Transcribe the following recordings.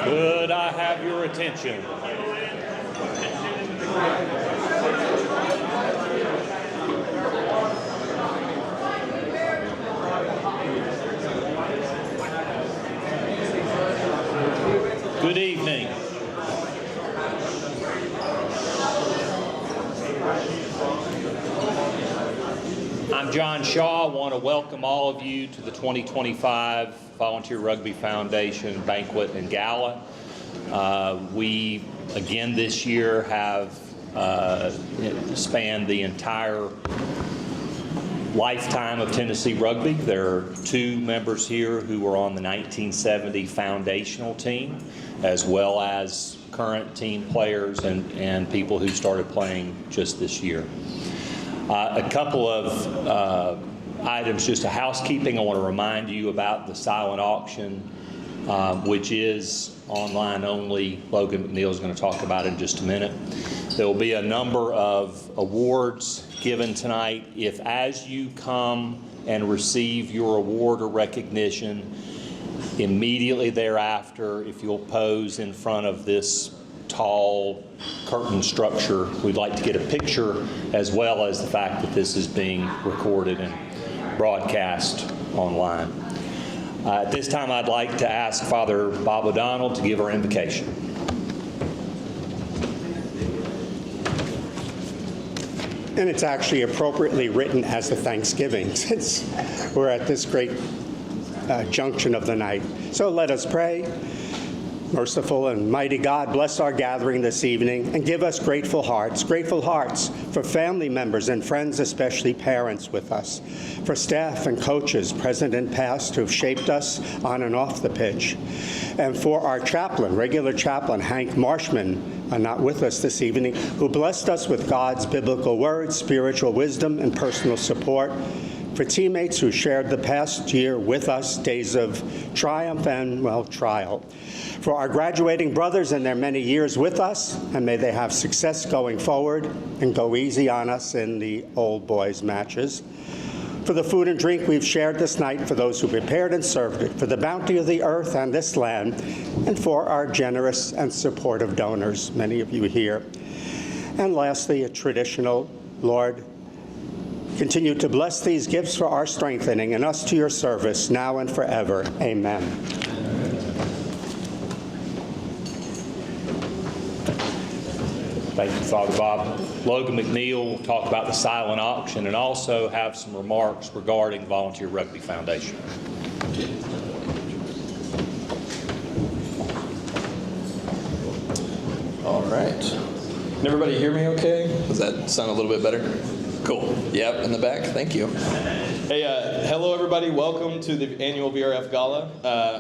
Could I have your attention? Good evening. I'm John Shaw. I want to welcome all of you to the 2025 Volunteer Rugby Foundation Banquet and Gala. We, again this year, have spanned the entire lifetime of Tennessee Rugby. There are two members here who were on the 1970 foundational team, as well as current team players and people who started playing just this year. A couple of items, just a housekeeping. I want to remind you about the silent auction, which is online only. Logan McNeil is going to talk about it in just a minute. There will be a number of awards given tonight. If as you come and receive your award or recognition, Immediately thereafter, if you'll pose in front of this tall curtain structure, we'd like to get a picture, as well as the fact that this is being recorded and broadcast online. At this time, I'd like to ask Father Bob O'Donnell to give our invocation. And it's actually appropriately written as a Thanksgiving, since we're at this great junction of the night. So let us pray. Merciful and mighty God, bless our gathering this evening and give us grateful hearts for family members and friends, especially parents with us, for staff and coaches, present and past, who've shaped us on and off the pitch, and for our chaplain, regular chaplain, Hank Marshman, not with us this evening, who blessed us with God's biblical words, spiritual wisdom, and personal support, for teammates who shared the past year with us, days of triumph and, well, trial, for our graduating brothers and their many years with us, and may they have success going forward and go easy on us in the old boys matches, for the food and drink we've shared this night, for those who prepared and served it, for the bounty of the earth and this land, and for our generous and supportive donors, many of you here. And lastly, a traditional, Lord, continue to bless these gifts for our strengthening and us to your service now and forever. Amen. Thank you, Father Bob. Logan McNeil will talk about the silent auction and also have some remarks regarding the Volunteer Rugby Foundation. All right. Can everybody hear me okay? Does that sound a little bit better? Cool. Yep, in the back. Thank you. Hey, hello everybody. Welcome to the annual VRF Gala.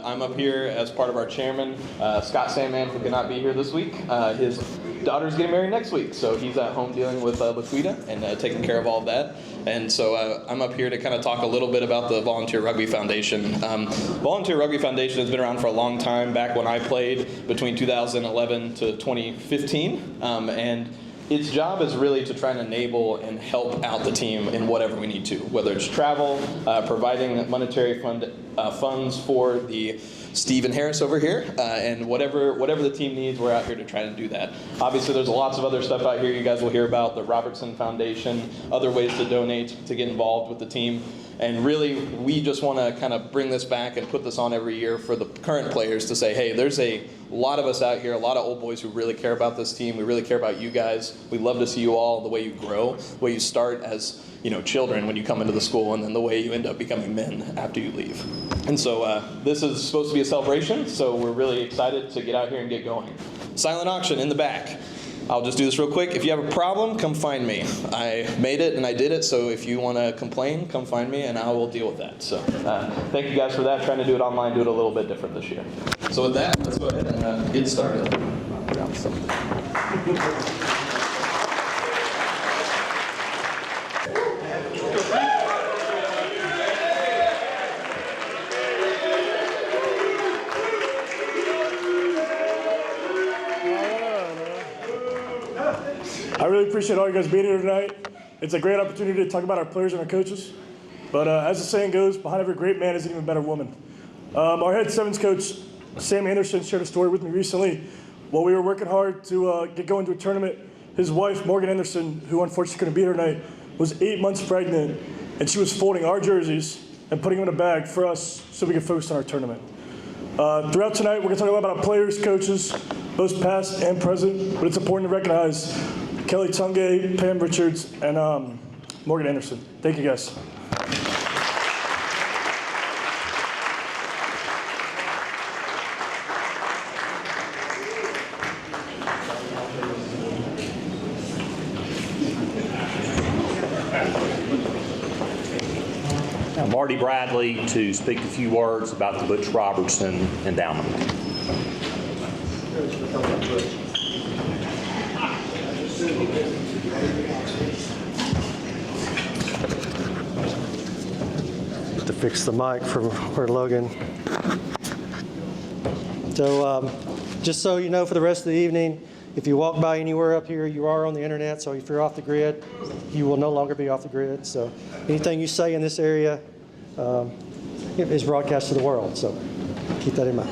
I'm up here as part of our chairman, Scott Sandman, who cannot be here this week. His daughter's getting married next week, so he's at home dealing with Laquita and taking care of all of that. And so I'm up here to kind of talk a little bit about the Volunteer Rugby Foundation. Volunteer Rugby Foundation has been around for a long time, back when I played between 2011 to 2015. And its job is really to try and enable and help out the team in whatever we need to, whether it's travel, providing monetary funds for the Stephen Harris over here, and whatever the team needs, we're out here to try to do that. Obviously, there's lots of other stuff out here you guys will hear about, the Robertson Foundation, other ways to donate, to get involved with the team. And really, we just want to kind of bring this back and put this on every year for the current players to say, hey, there's a lot of us out here, a lot of old boys who really care about this team. We really care about you guys. We love to see you all, the way you grow, the way you start as children when you come into the school, and then the way you end up becoming men after you leave. And so this is supposed to be a celebration, so we're really excited to get out here and get going. Silent auction in the back. I'll just do this real quick. If you have a problem, come find me. I made it and I did it, so if you want to complain, come find me and I will deal with that. So thank you guys for that. Trying to do it online, do it a little bit different this year. So with that, let's go ahead and get started. I really appreciate all you guys being here tonight. It's a great opportunity to talk about our players and our coaches. But as the saying goes, behind every great man is an even better woman. Our head sevens coach, Sam Anderson, shared a story with me recently. While we were working hard to get going to a tournament, his wife, Morgan Anderson, who unfortunately couldn't be here tonight, was 8 months pregnant, and she was folding our jerseys and putting them in a bag for us so we could focus on our tournament. Throughout tonight, we're going to talk about our players, coaches, both past and present, but it's important to recognize Kelly Tungay, Pam Richards, and Morgan Anderson. Thank you, guys. Now, Marty Bradley to speak a few words about the Butch Robertson Endowment. To fix the mic for Logan. So just so you know, for the rest of the evening, if you walk by anywhere up here, you are on the internet, so if you're off the grid, you will no longer be off the grid. So anything you say in this area is broadcast to the world. So keep that in mind.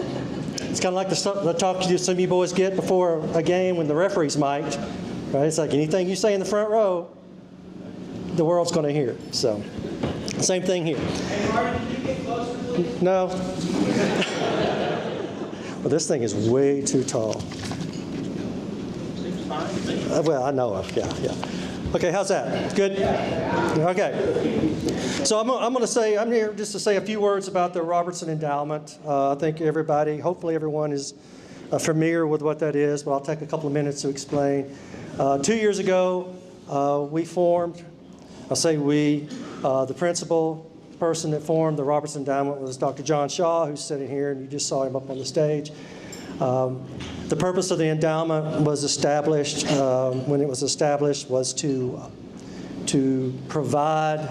It's kind of like the talk some of you boys get before a game when the referee's mic'd, right? It's like anything you say in the front row, the world's going to hear it. So, same thing here. Hey, Marty, did you get closer, please? No. Well, this thing is way too tall. Seems fine to me. Well, I know of, yeah. Okay, how's that? Good? Okay. So I'm here just to say a few words about the Robertson Endowment. I think everybody, hopefully everyone is familiar with what that is, but I'll take a couple of minutes to explain. 2 years ago, we formed, I'll say we, the principal person that formed the Robertson Endowment was Dr. John Shaw, who's sitting here, and you just saw him up on the stage. The purpose of the endowment was established, when it was established, was to provide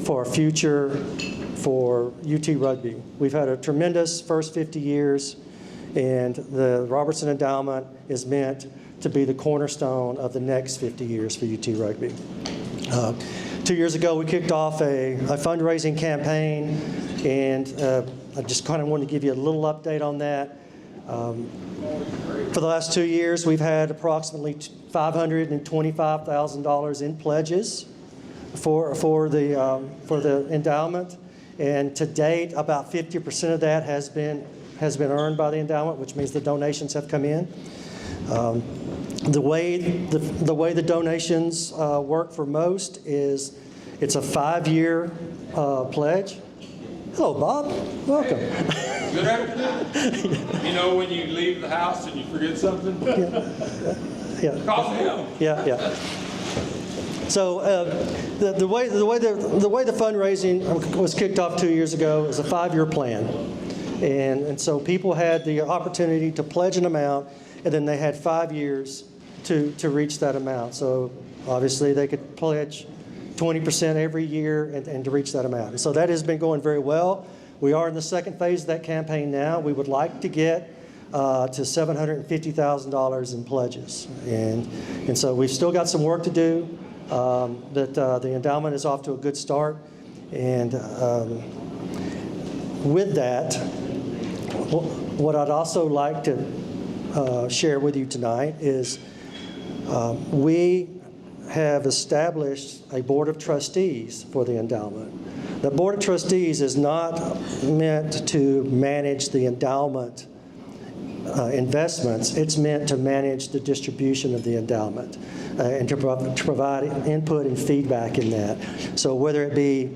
for a future for UT Rugby. We've had a tremendous first 50 years, and the Robertson Endowment is meant to be the cornerstone of the next 50 years for UT Rugby. 2 years ago, we kicked off a fundraising campaign, and I just kind of wanted to give you a little update on that. For the last 2 years, we've had approximately $525,000 in pledges for the endowment, and to date, about 50% of that has been earned by the endowment, which means the donations have come in. The way the donations work for most is it's a 5-year pledge. Hello, Bob. Welcome. Good afternoon. You know when you leave the house and you forget something? Yeah. Call him. Yeah. So the way the fundraising was kicked off 2 years ago is a 5-year plan, and so people had the opportunity to pledge an amount, and then they had 5 years to reach that amount. So obviously they could pledge 20% every year and to reach that amount. And so that has been going very well. We are in the second phase of that campaign now. We would like to get to $750,000 in pledges. And so we've still got some work to do, but the endowment is off to a good start. And with that, what I'd also like to share with you tonight is we have established a board of trustees for the endowment. The board of trustees is not meant to manage the endowment investments. It's meant to manage the distribution of the endowment and to provide input and feedback in that. So whether it be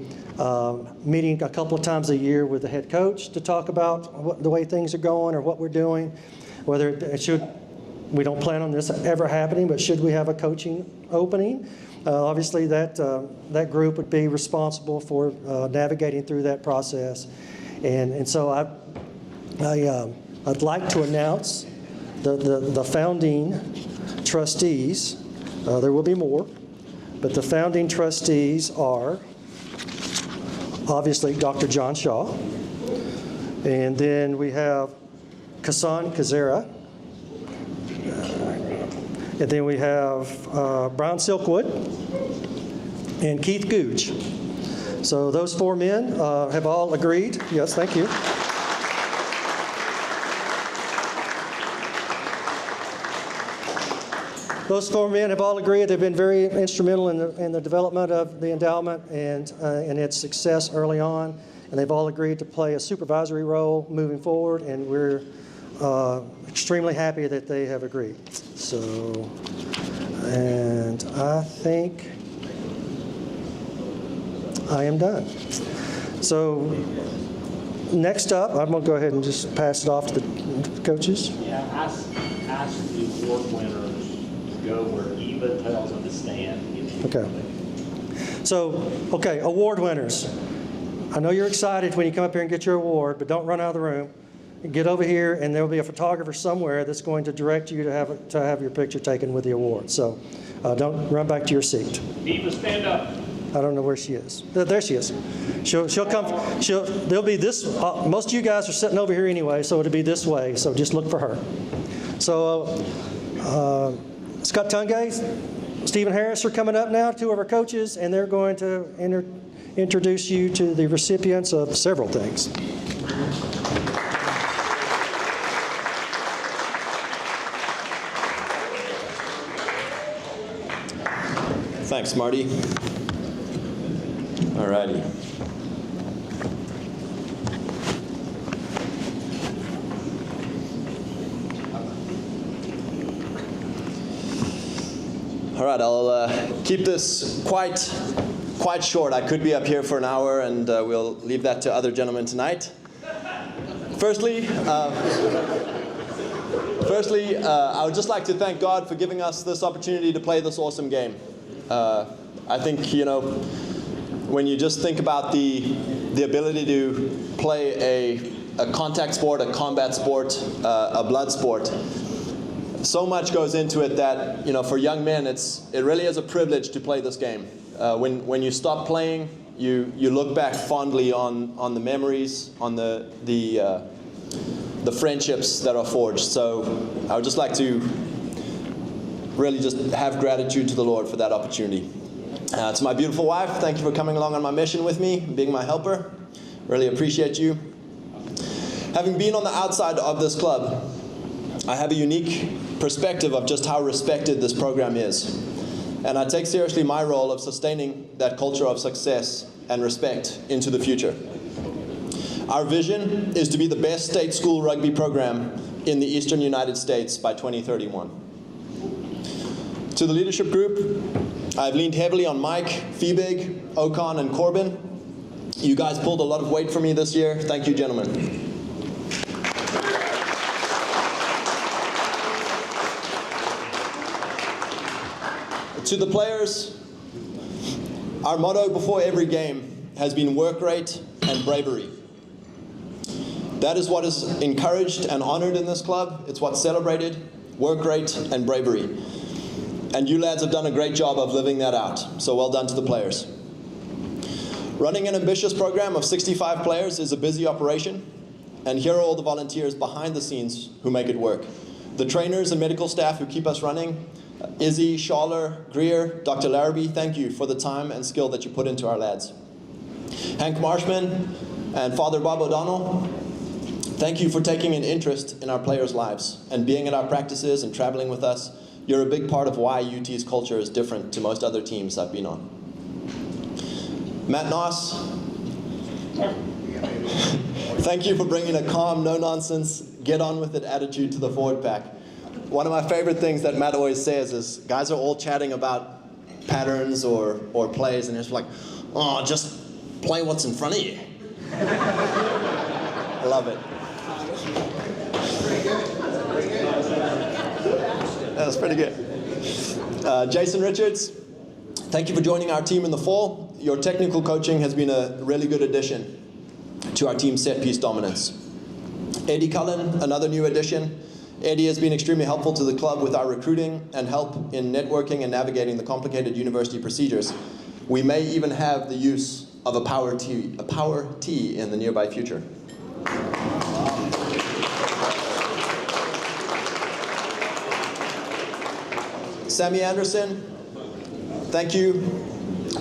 meeting a couple of times a year with the head coach to talk about the way things are going or what we're doing, whether it should, we don't plan on this ever happening, but should we have a coaching opening, obviously that group would be responsible for navigating through that process. And so I'd like to announce the founding trustees. There will be more, but the founding trustees are obviously Dr. John Shaw, and then we have Kasan Kazera, and then we have Brown Silkwood and Keith Googe. So those 4 men have all agreed. Yes, thank you. Those 4 men have all agreed. They've been very instrumental in the development of the endowment and its success early on. And they've all agreed to play a supervisory role moving forward. And we're extremely happy that they have agreed. So, and I think I am done. So next up, I'm going to go ahead and just pass it off to the coaches. Yeah, ask the award winners to go where Eva tells them to stand. Okay. So, okay, award winners. I know you're excited when you come up here and get your award, but don't run out of the room. Get over here, and there will be a photographer somewhere that's going to direct you to have your picture taken with the award. So don't run back to your seat. Eva, stand up. I don't know where she is. There she is. She'll come. There'll be this. Most of you guys are sitting over here anyway, so it'll be this way. So just look for her. So Scott Tungay, Stephen Harris are coming up now, 2 of our coaches, and they're going to introduce you to the recipients of several things. Thanks, Marty. All righty. All right, I'll keep this quite short. I could be up here for an hour, and we'll leave that to other gentlemen tonight. Firstly, I would just like to thank God for giving us this opportunity to play this awesome game. I think, you know, when you just think about the ability to play a contact sport, a combat sport, a blood sport, so much goes into it that, you know, for young men, it really is a privilege to play this game. When you stop playing, you look back fondly on the memories, on the friendships that are forged. So I would just like to really just have gratitude to the Lord for that opportunity. To my beautiful wife, thank you for coming along on my mission with me, being my helper. Really appreciate you. Having been on the outside of this club, I have a unique perspective of just how respected this program is. And I take seriously my role of sustaining that culture of success and respect into the future. Our vision is to be the best state school rugby program in the Eastern United States by 2031. To the leadership group, I've leaned heavily on Mike, Feebig, Okan, and Corbin. You guys pulled a lot of weight for me this year. Thank you, gentlemen. To the players, our motto before every game has been work rate and bravery. That is what is encouraged and honored in this club. It's what's celebrated, work rate and bravery. And you lads have done a great job of living that out. So well done to the players. Running an ambitious program of 65 players is a busy operation. And here are all the volunteers behind the scenes who make it work. The trainers and medical staff who keep us running. Izzy, Schaller, Greer, Dr. Larrabee, thank you for the time and skill that you put into our lads. Hank Marshman and Father Bob O'Donnell, thank you for taking an interest in our players' lives and being at our practices and traveling with us. You're a big part of why UT's culture is different to most other teams I've been on. Matt Noss, thank you for bringing a calm, no-nonsense, get-on-with-it attitude to the forward pack. One of my favorite things that Matt always says is, guys are all chatting about patterns or plays, and it's like, oh, just play what's in front of you. I love it. That was pretty good. Jason Richards, thank you for joining our team in the fall. Your technical coaching has been a really good addition to our team's set-piece dominance. Eddie Cullen, another new addition. Eddie has been extremely helpful to the club with our recruiting and help in networking and navigating the complicated university procedures. We may even have the use of a power tee in the nearby future. Sammy Anderson, thank you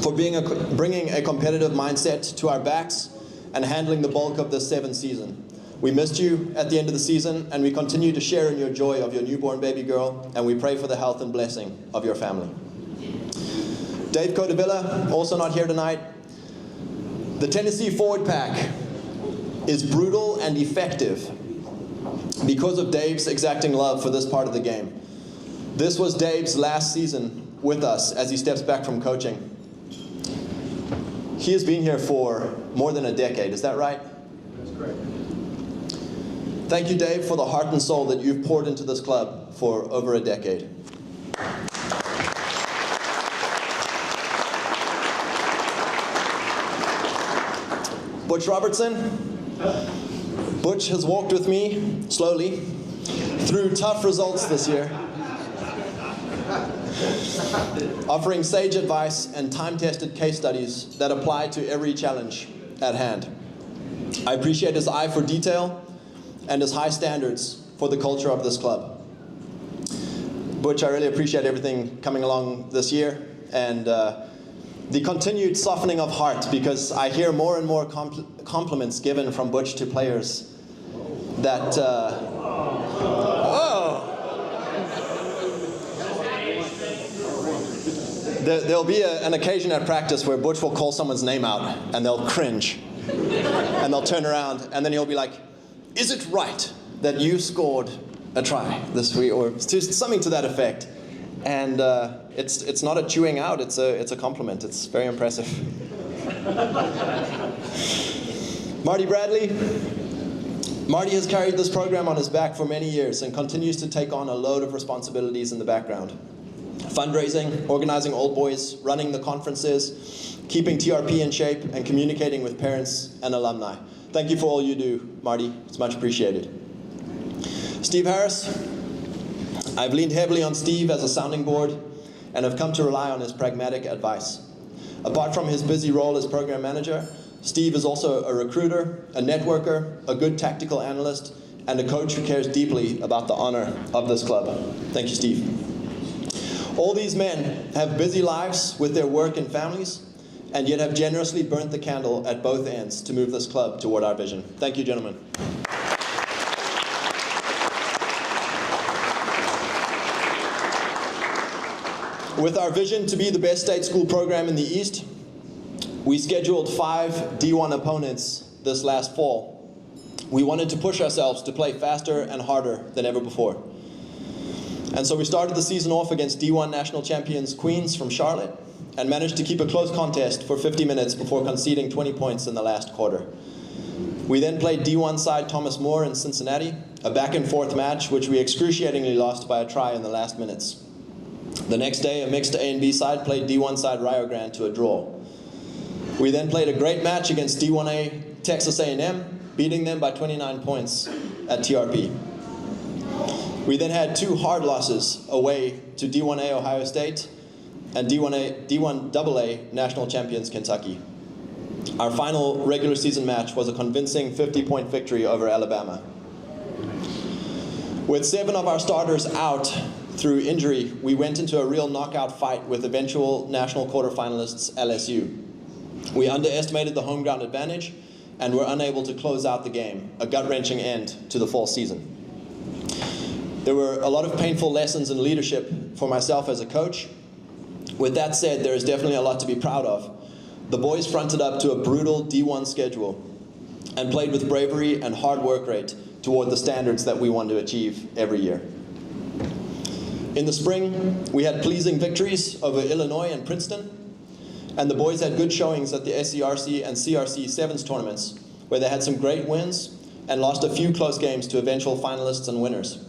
for bringing a competitive mindset to our backs and handling the bulk of this 7th season. We missed you at the end of the season, and we continue to share in your joy of your newborn baby girl, and we pray for the health and blessing of your family. Dave Codavilla, also not here tonight. The Tennessee forward pack is brutal and effective because of Dave's exacting love for this part of the game. This was Dave's last season with us as he steps back from coaching. He has been here for more than a decade, is that right? That's correct. Thank you, Dave, for the heart and soul that you've poured into this club for over a decade. Butch Robertson. Butch has walked with me, slowly, through tough results this year, offering sage advice and time-tested case studies that apply to every challenge at hand. I appreciate his eye for detail and his high standards for the culture of this club. Butch, I really appreciate everything coming along this year, and the continued softening of heart, because I hear more and more compliments given from Butch to players that, There'll be an occasion at practice where Butch will call someone's name out and they'll cringe. And they'll turn around and then he'll be like, "Is it right that you scored a try this week?" Or something to that effect. And it's not a chewing out, it's a compliment. It's very impressive. Marty Bradley. Marty has carried this program on his back for many years and continues to take on a load of responsibilities in the background. Fundraising, organizing old boys, running the conferences, keeping TRP in shape, and communicating with parents and alumni. Thank you for all you do, Marty. It's much appreciated. Steve Harris. I've leaned heavily on Steve as a sounding board and have come to rely on his pragmatic advice. Apart from his busy role as program manager, Steve is also a recruiter, a networker, a good tactical analyst, and a coach who cares deeply about the honor of this club. Thank you, Steve. All these men have busy lives with their work and families, and yet have generously burnt the candle at both ends to move this club toward our vision. Thank you, gentlemen. With our vision to be the best state school program in the East, we scheduled 5 D1 opponents this last fall. We wanted to push ourselves to play faster and harder than ever before. And so we started the season off against D1 national champions Queens from Charlotte and managed to keep a close contest for 50 minutes before conceding 20 points in the last quarter. We then played D1 side Thomas More in Cincinnati, a back and forth match which we excruciatingly lost by a try in the last minutes. The next day, a mixed A and B side played D1 side Rio Grande to a draw. We then played a great match against D1A Texas A&M, beating them by 29 points at TRP. We then had 2 hard losses away to D1A Ohio State and D1 AA national champions Kentucky. Our final regular season match was a convincing 50-point victory over Alabama. With 7 of our starters out through injury, we went into a real knockout fight with eventual national quarterfinalists LSU. We underestimated the home ground advantage and were unable to close out the game, a gut-wrenching end to the fall season. There were a lot of painful lessons in leadership for myself as a coach. With that said, there is definitely a lot to be proud of. The boys fronted up to a brutal D1 schedule and played with bravery and hard work rate toward the standards that we want to achieve every year. In the spring, we had pleasing victories over Illinois and Princeton, and the boys had good showings at the SCRC and CRC Sevens tournaments, where they had some great wins and lost a few close games to eventual finalists and winners.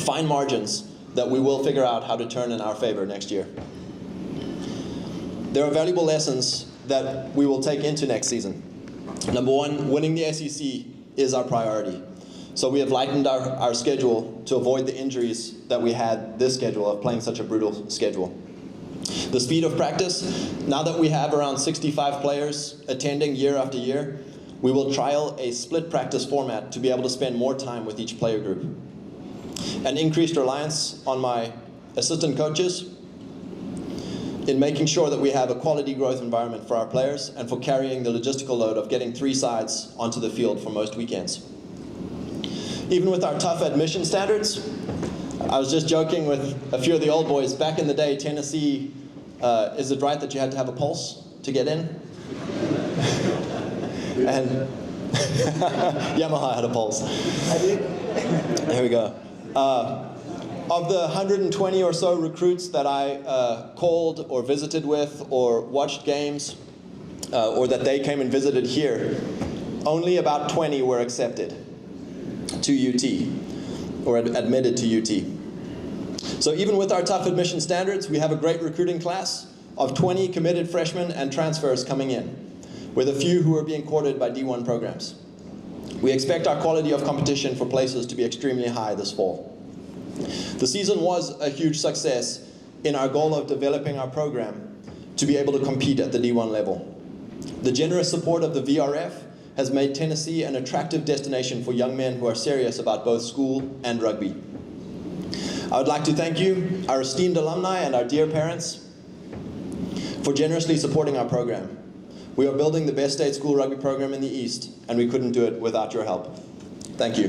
Fine margins that we will figure out how to turn in our favor next year. There are valuable lessons that we will take into next season. Number 1, winning the SEC is our priority. So we have lightened our schedule to avoid the injuries that we had this schedule of playing such a brutal schedule. The speed of practice, now that we have around 65 players attending year after year, we will trial a split practice format to be able to spend more time with each player group. An increased reliance on my assistant coaches in making sure that we have a quality growth environment for our players and for carrying the logistical load of getting 3 sides onto the field for most weekends. Even with our tough admission standards, I was just joking with a few of the old boys. Back in the day, Tennessee, is it right that you had to have a pulse to get in? And Yamaha had a pulse. I did. There we go. Of the 120 or so recruits that I called or visited with or watched games, or that they came and visited here, only about 20 were accepted to UT, or admitted to UT. So even with our tough admission standards, we have a great recruiting class of 20 committed freshmen and transfers coming in, with a few who are being courted by D1 programs. We expect our quality of competition for places to be extremely high this fall. The season was a huge success in our goal of developing our program to be able to compete at the D1 level. The generous support of the VRF has made Tennessee an attractive destination for young men who are serious about both school and rugby. I would like to thank you, our esteemed alumni and our dear parents, for generously supporting our program. We are building the best state school rugby program in the East, and we couldn't do it without your help. Thank you.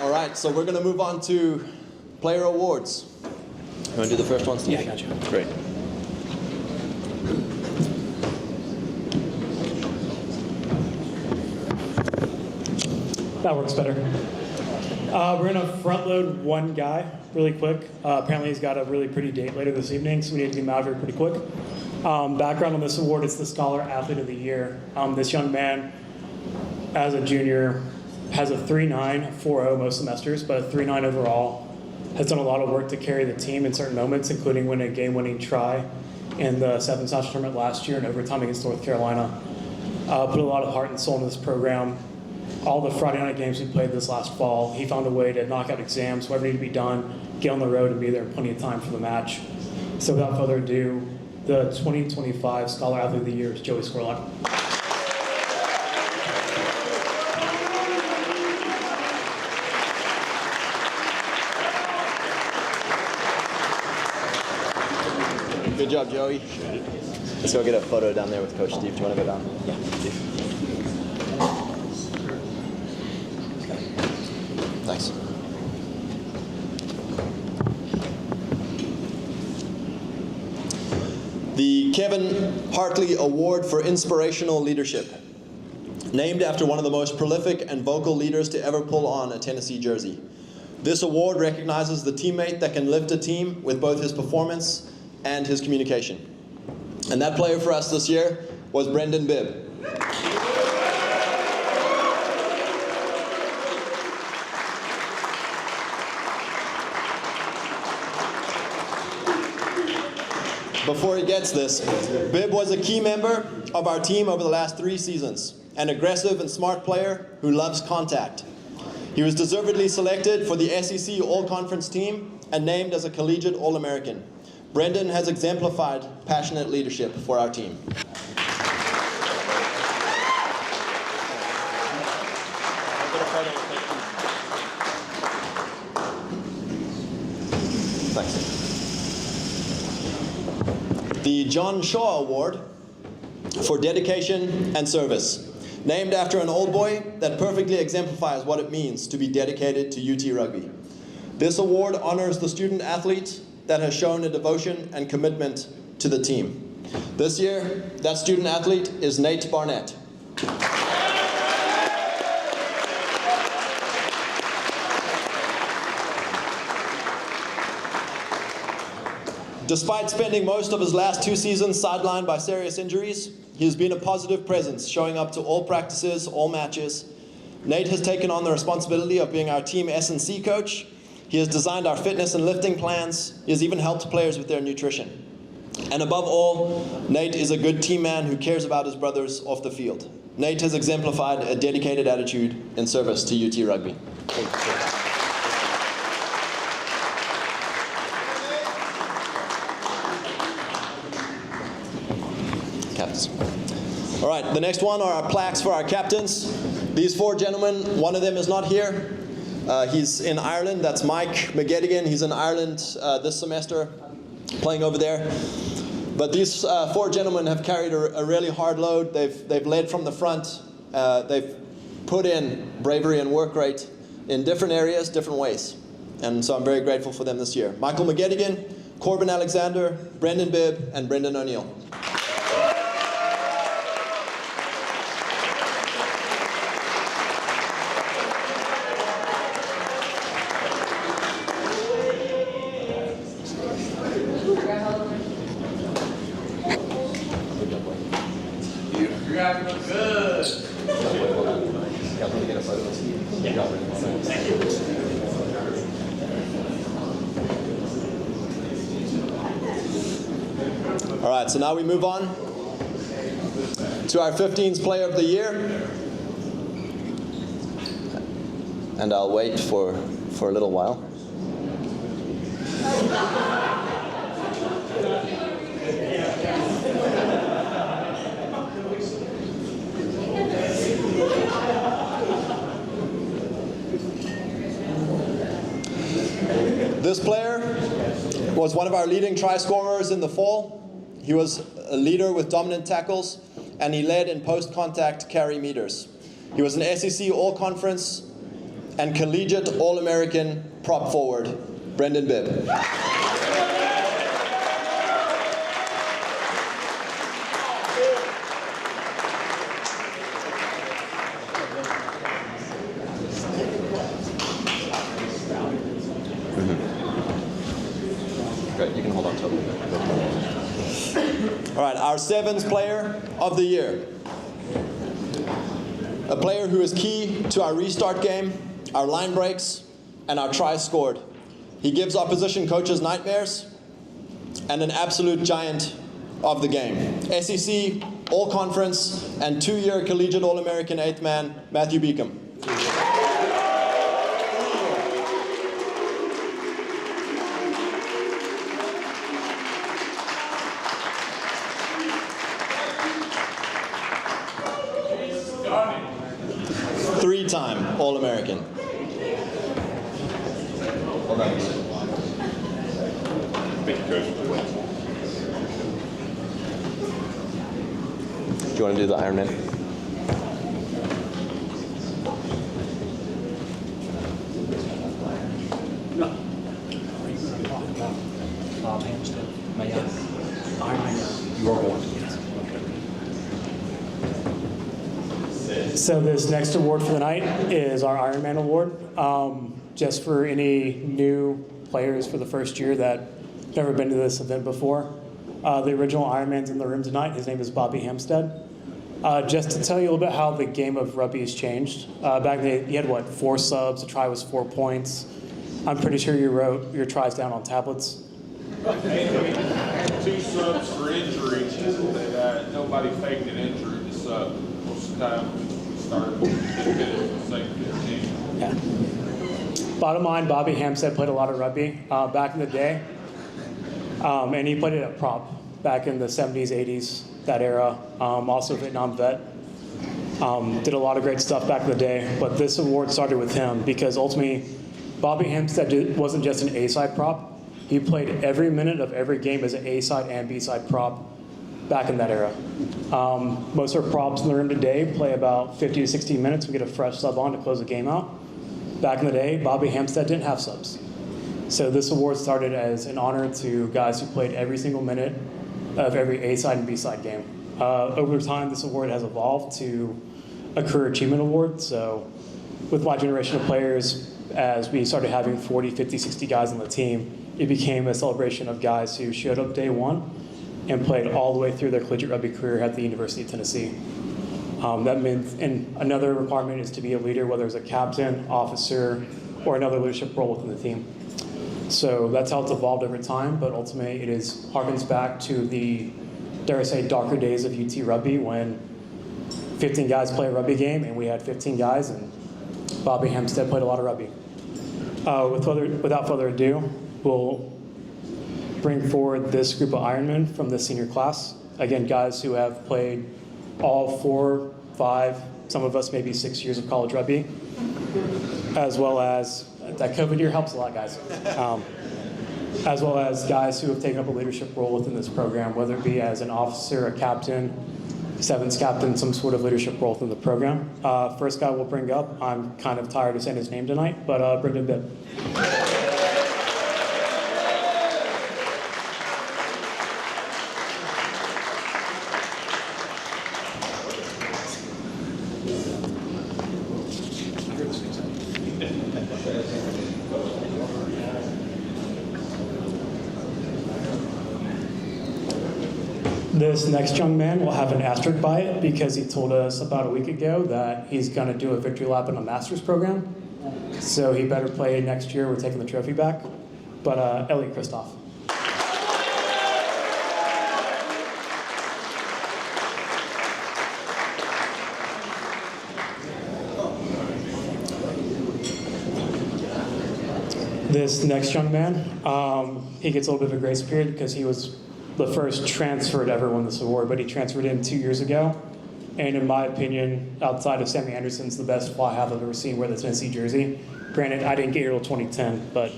All right. right, so we're going to move on to player awards. You want to do the first one, Steve? Yeah, I got you. Great. That works better. We're going to front load one guy really quick. Apparently he's got a really pretty date later this evening, so we need to get him out of here pretty quick. Background on this award, it's the Scholar Athlete of the Year. This young man, as a junior, has a 3.9, 4.0 most semesters, but a 3.9 overall. Has done a lot of work to carry the team in certain moments, including winning a game-winning try in the Sevens National Tournament last year in overtime against North Carolina. Put a lot of heart and soul into this program. All the Friday night games we played this last fall, he found a way to knock out exams, whatever needed to be done, get on the road and be there in plenty of time for the match. So without further ado, the 2025 Scholar Athlete of the Year is Joey Scorlock. Good job, Joey. Let's go get a photo down there with Coach Steve. Do you want to go down? Yeah. Steve. Thanks. The Kevin Hartley Award for Inspirational Leadership. Named after one of the most prolific and vocal leaders to ever pull on a Tennessee jersey. This award recognizes the teammate that can lift a team with both his performance and his communication. And that player for us this year was Brendan Bibb. Before he gets this, Bibb was a key member of our team over the last 3 seasons, an aggressive and smart player who loves contact. He was deservedly selected for the SEC All-Conference team and named as a collegiate All-American. Brendan has exemplified passionate leadership for our team. Thanks. The John Shaw Award for dedication and service, named after an old boy that perfectly exemplifies what it means to be dedicated to UT Rugby. This award honors the student athlete that has shown a devotion and commitment to the team. This year, that student athlete is Nate Barnett. Despite spending most of his last 2 seasons sidelined by serious injuries, he has been a positive presence, showing up to all practices, all matches. Nate has taken on the responsibility of being our team S&C coach. He has designed our fitness and lifting plans. He has even helped players with their nutrition. And above all, Nate is a good team man who cares about his brothers off the field. Nate has exemplified a dedicated attitude in service to UT Rugby. Captains. All right, the next one are our plaques for our captains. These 4 gentlemen, one of them is not here. He's in Ireland. That's Mike McGettigan. He's in Ireland this semester, playing over there. But these 4 gentlemen have carried a really hard load. They've led from the front. They've put in bravery and work rate in different areas, different ways. And so I'm very grateful for them this year. Michael McGettigan, Corbin Alexander, Brendan Bibb, and Brendan O'Neill. You guys look good. All right, so now we move on to our 15th Player of the Year. And I'll wait for a little while. This player was one of our leading try scorers in the fall. He was a leader with dominant tackles, and he led in post-contact carry meters. He was an SEC All-Conference and collegiate All-American prop forward, Brendan Bibb. Great, you can hold on to it. All right, our sevens player of the year. A player who is key to our restart game, our line breaks, and our tries scored. He gives opposition coaches nightmares, and an absolute giant of the game. SEC, All-Conference, and 2-year collegiate All-American 8th man, Matthew Beacom. Three-time All-American. Thank you, Coach. Do you want to do the Ironman? Bob Hampstead, may I? You are going to. So this next award for the night is our Ironman Award. Just for any new players for the first year that never been to this event before. The original Ironman's in the room tonight. His name is Bobby Hampstead. Just to tell you a little bit how the game of rugby has changed. Back then, you had, 4 subs? A try was 4 points. I'm pretty sure you wrote your tries down on tablets. 2 subs for injury. That nobody faked an injury to sub. Most of the time, we started getting it for the sake of the team. Yeah. Bottom line, Bobby Hampstead played a lot of rugby back in the day. And he played it at prop back in the 70s, 80s, that era. Also Vietnam vet. Did a lot of great stuff back in the day. But this award started with him because ultimately, Bobby Hampstead wasn't just an A-side prop. He played every minute of every game as an A-side and B-side prop back in that era. Most of our props in the room today play about 50 to 60 minutes. We get a fresh sub on to close the game out. Back in the day, Bobby Hampstead didn't have subs. So this award started as an honor to guys who played every single minute of every A-side and B-side game. Over time, this award has evolved to a career achievement award. So with my generation of players, as we started having 40, 50, 60 guys on the team, it became a celebration of guys who showed up day one and played all the way through their collegiate rugby career at the University of Tennessee. That means, and another requirement is to be a leader, whether it's a captain, officer, or another leadership role within the team. So that's how it's evolved over time, but ultimately it harkens back to the, dare I say, darker days of UT Rugby when 15 guys play a rugby game and we had 15 guys and Bobby Hampstead played a lot of rugby. Without further ado, we'll bring forward this group of Ironmen from the senior class. Again, guys who have played all 4, 5, some of us maybe 6 years of college rugby, as well as, that COVID year helps a lot, guys. As well as guys who have taken up a leadership role within this program, whether it be as an officer, a captain, sevens captain, some sort of leadership role within the program. First guy we'll bring up, I'm kind of tired of saying his name tonight, but Brendan Bibb. This next young man will have an asterisk by it because he told us about a week ago that he's going to do a victory lap in a master's program. So he better play next year. We're taking the trophy back. But Elliot Kristoff. This next young man, he gets a little bit of a grace period because he was the first transfer to ever win this award, but he transferred in 2 years ago. And in my opinion, outside of Sammy Anderson's the best fly half I've ever seen wear the Tennessee jersey. Granted, I didn't get here till 2010, but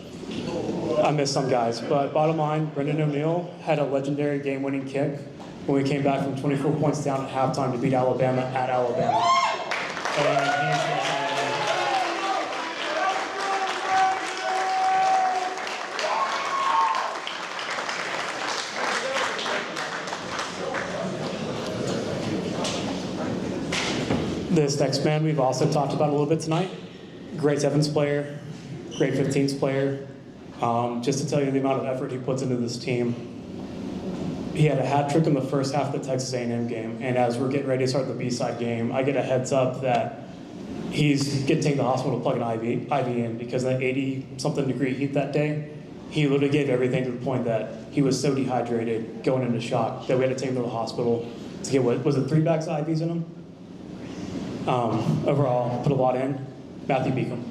I missed some guys. But bottom line, Brendan O'Neill had a legendary game-winning kick when we came back from 24 points down at halftime to beat Alabama at Alabama. And This next man we've also talked about a little bit tonight. Great sevens player, great 15s player. Just to tell you the amount of effort he puts into this team. He had a hat trick in the first half of the Texas A&M game, and as we're getting ready to start the B-side game, I get a heads up that he's getting taken to the hospital to plug an IV in because of that 80-something degree heat that day. He literally gave everything to the point that he was so dehydrated, going into shock, that we had to take him to the hospital to get, what was it, 3 bags of IVs in him? Overall, put a lot in. Matthew Beacom.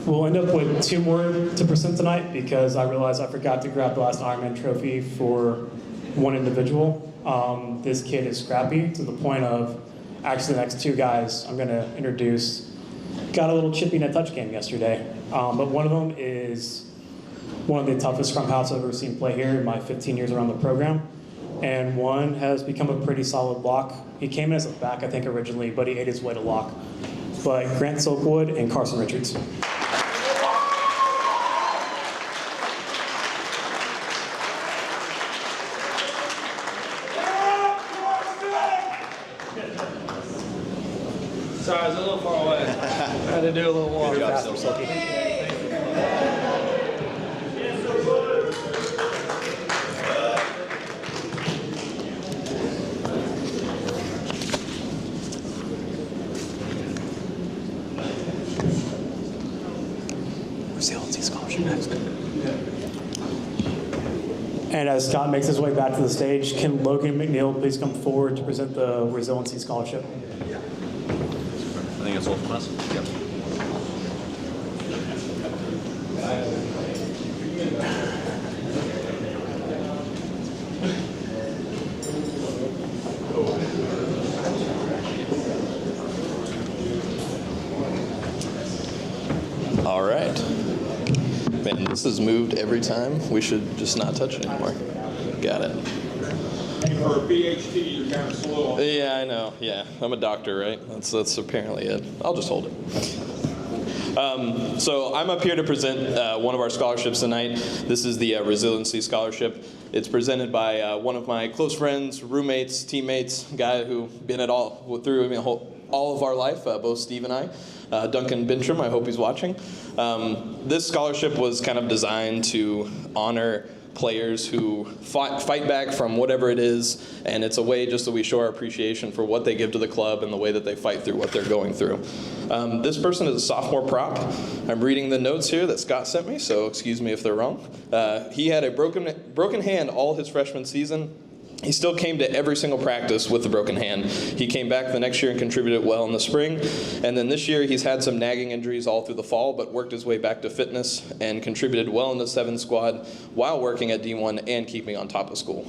We'll end up with 2 more to present tonight because I realized I forgot to grab the last Ironman trophy for one individual. This kid is scrappy to the point of actually the next 2 guys I'm going to introduce got a little chippy in a touch game yesterday. But one of them is one of the toughest scrum halves I've ever seen play here in my 15 years around the program. And one has become a pretty solid lock. He came in as a back, I think, originally, but he ate his way to lock. But Grant Silkwood and Carson Richards. Sorry, I was a little far away. Had to do a little walk. Good job, Silky. Resiliency scholarship next. And as Scott makes his way back to the stage, can Logan McNeil please come forward to present the Resiliency Scholarship? I think it's all from us. Yep. All right. Man, this has moved every time. We should just not touch it anymore. Got it. For a PhD, you're kind of slow on. Yeah, I know. Yeah, I'm a doctor, right? That's apparently it. I'll just hold it. So I'm up here to present one of our scholarships tonight. This is the Resiliency Scholarship. It's presented by one of my close friends, roommates, teammates, guy who been at all through all of our life, both Steve and I. Duncan Bintrim, I hope he's watching. This scholarship was kind of designed to honor players who fight back from whatever it is, and it's a way just so we show our appreciation for what they give to the club and the way that they fight through what they're going through. This person is a sophomore prop. I'm reading the notes here that Scott sent me, so excuse me if they're wrong. He had a broken hand all his freshman season. He still came to every single practice with the broken hand. He came back the next year and contributed well in the spring. And then this year he's had some nagging injuries all through the fall, but worked his way back to fitness and contributed well in the 7 squad while working at D1 and keeping on top of school.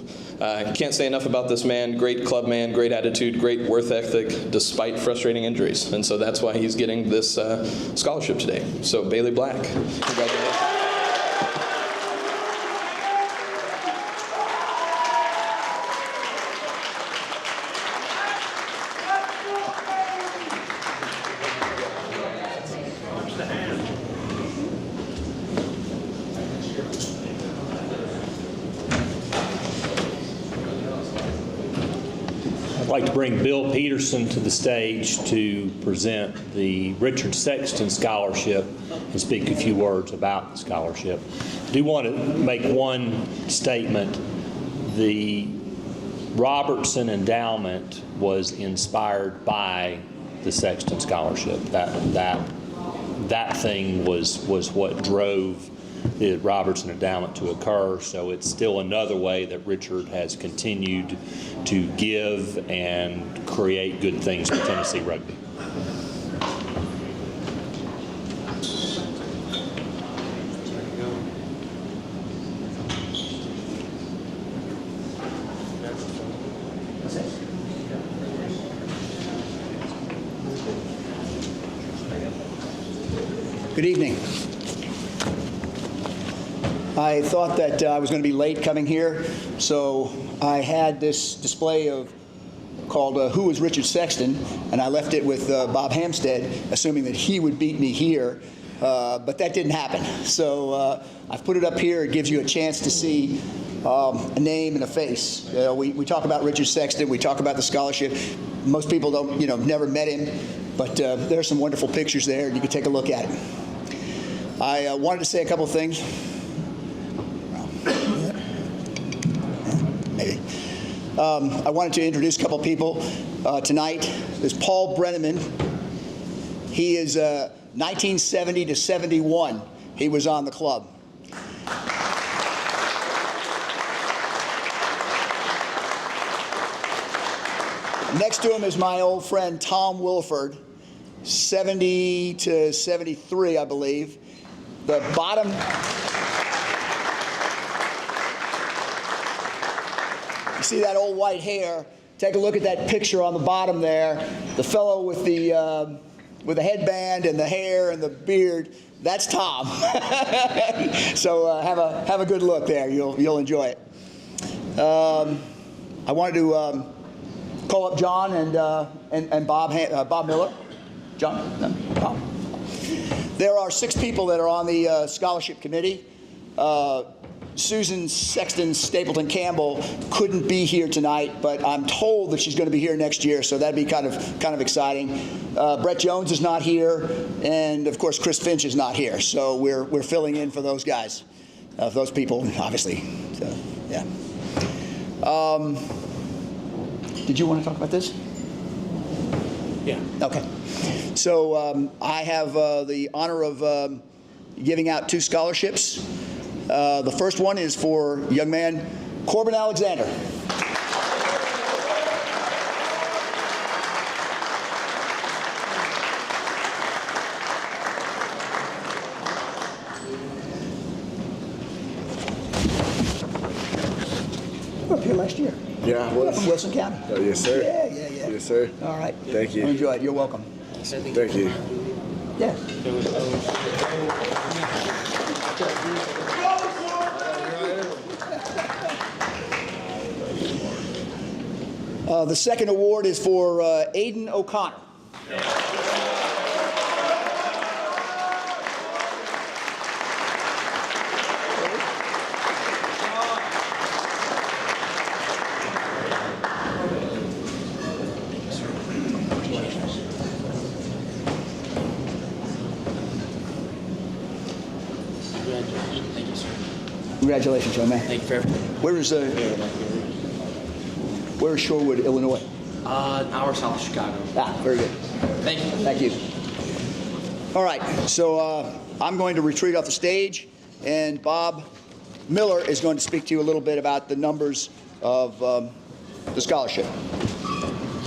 Can't say enough about this man. Great club man, great attitude, great work ethic, despite frustrating injuries. And so that's why he's getting this scholarship today. So Bailey Black, congratulations. I'd like to bring Bill Peterson to the stage to present the Richard Sexton Scholarship and speak a few words about the scholarship. I do want to make one statement. The Robertson Endowment was inspired by the Sexton Scholarship. That thing was what drove the Robertson Endowment to occur, so it's still another way that Richard has continued to give and create good things for Tennessee rugby. Good evening. I thought that I was going to be late coming here, so I had this display called Who is Richard Sexton, and I left it with Bob Hampstead, assuming that he would beat me here, but that didn't happen. So I've put it up here. It gives you a chance to see a name and a face. We talk about Richard Sexton. We talk about the scholarship. Most people don't, never met him, but there's some wonderful pictures there, and you can take a look at it. I wanted to say a couple of things. Maybe. I wanted to introduce a couple people tonight. There's Paul Brenneman. He is 1970 to 71. He was on the club. Next to him is my old friend Tom Wilford, 70 to 73, I believe. The bottom. You see that old white hair? Take a look at that picture on the bottom there. The fellow with the headband and the hair and the beard. That's Tom. So have a good look there. You'll enjoy it. I wanted to call up John and Bob Miller. John? No, Bob. There are 6 people that are on the scholarship committee. Susan Sexton Stapleton Campbell couldn't be here tonight, but I'm told that she's going to be here next year, so that'd be kind of exciting. Brett Jones is not here, and of course Chris Finch is not here, so we're filling in for those guys, those people, obviously. So, yeah. Did you want to talk about this? Yeah. Okay. So I have the honor of giving out 2 scholarships. The first one is for young man Corbin Alexander. Up here last year. Yeah, I was. From Wilson County. Oh, yes, sir. Yeah. Yes, sir. All right. Thank you. Enjoy it. You're welcome. Thank you. Yeah. The second award is for Aiden O'Connor. Congratulations, young man. Thank you for everything. Where is Shorewood, Illinois? An hour south of Chicago. Very good. Thank you. Thank you. All right, so I'm going to retreat off the stage, and Bob Miller is going to speak to you a little bit about the numbers of the scholarship.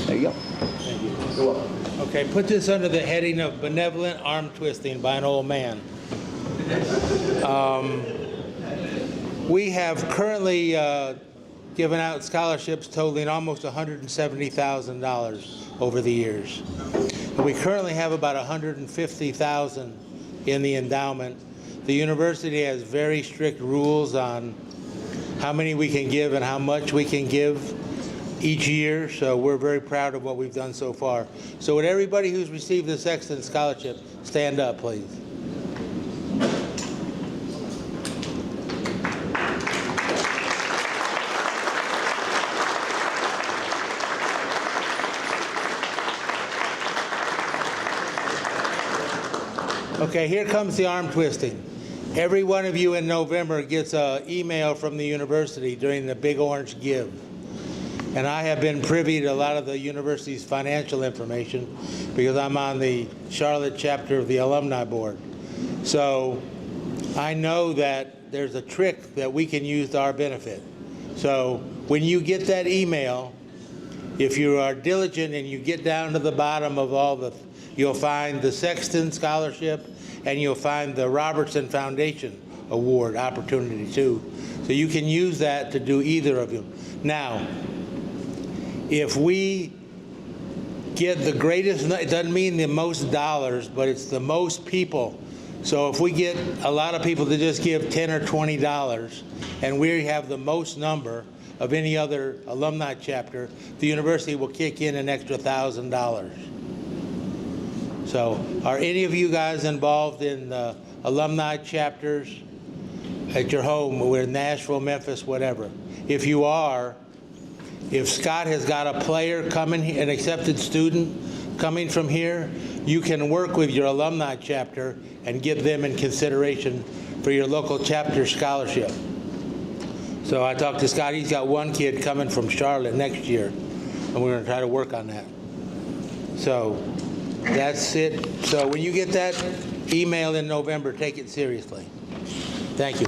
There you go. Thank you. You're welcome. Okay, put this under the heading of benevolent arm twisting by an old man. We have currently given out scholarships totaling almost $170,000 over the years. We currently have about $150,000 in the endowment. The university has very strict rules on how many we can give and how much we can give each year, so we're very proud of what we've done so far. So would everybody who's received the Sexton Scholarship stand up, please? Okay, here comes the arm twisting. Every one of you in November gets an email from the university during the Big Orange Give. And I have been privy to a lot of the university's financial information because I'm on the Charlotte chapter of the alumni board. So I know that there's a trick that we can use to our benefit. So when you get that email, if you are diligent and you get down to the bottom of all the, you'll find the Sexton Scholarship and you'll find the Robertson Foundation Award opportunity too. So you can use that to do either of them. Now, if we get the greatest, it doesn't mean the most dollars, but it's the most people. So if we get a lot of people to just give $10 or $20 and we have the most number, of any other alumni chapter, the university will kick in an extra $1,000. So are any of you guys involved in alumni chapters at your home, or in Nashville, Memphis, whatever? If you are, if Scott has got a player coming, an accepted student coming from here, you can work with your alumni chapter and get them in consideration for your local chapter scholarship. So I talked to Scott, he's got one kid coming from Charlotte next year, and we're going to try to work on that. So that's it. So when you get that email in November, take it seriously. Thank you.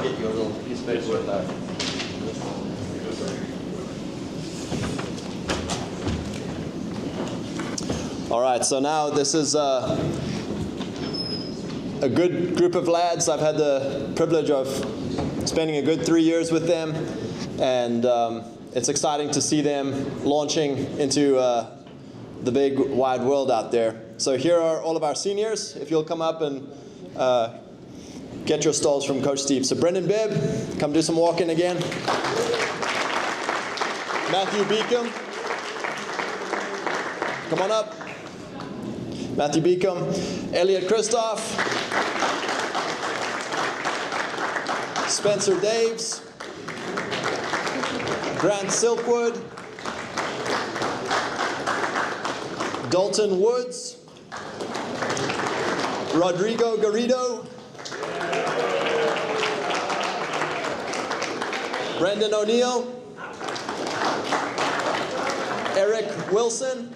Get you a little piece of paper with that. All right, so now this is a good group of lads. I've had the privilege of spending a good 3 years with them, and it's exciting to see them launching into the big wide world out there. So here are all of our seniors. If you'll come up and get your stalls from Coach Steve. So Brendan Bibb, come do some walking again. Matthew Beacom, come on up. Matthew Beacom, Elliot Kristoff, Spencer Daves, Grant Silkwood, Dalton Woods, Rodrigo Garrido, Brendan O'Neill, Eric Wilson,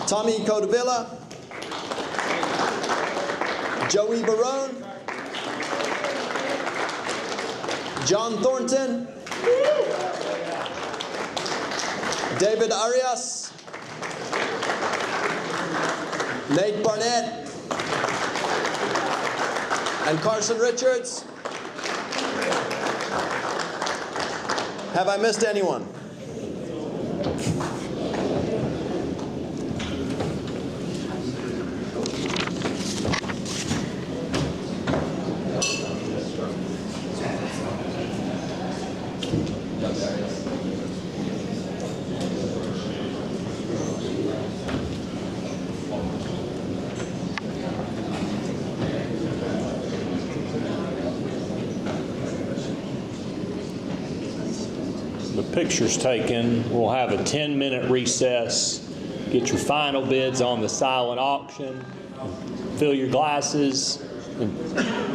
Tommy Codavilla, Joey Barone, John Thornton, David Arias, Nate Barnett, and Carson Richards. Have I missed anyone? The picture's taken. We'll have a 10-minute recess. Get your final bids on the silent auction. Fill your glasses and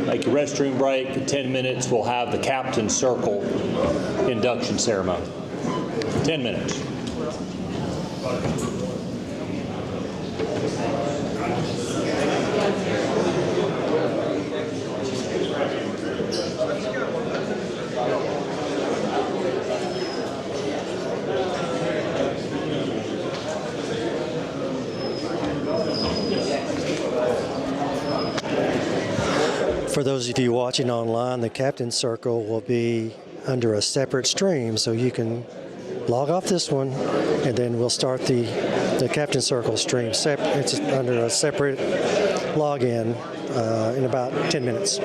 make your restroom break. In 10 minutes, we'll have the Captain's Circle induction ceremony. 10 minutes. For those of you watching online, the Captain's Circle will be under a separate stream, so you can log off this one, and then we'll start the Captain's Circle stream. It's under a separate login in about 10 minutes.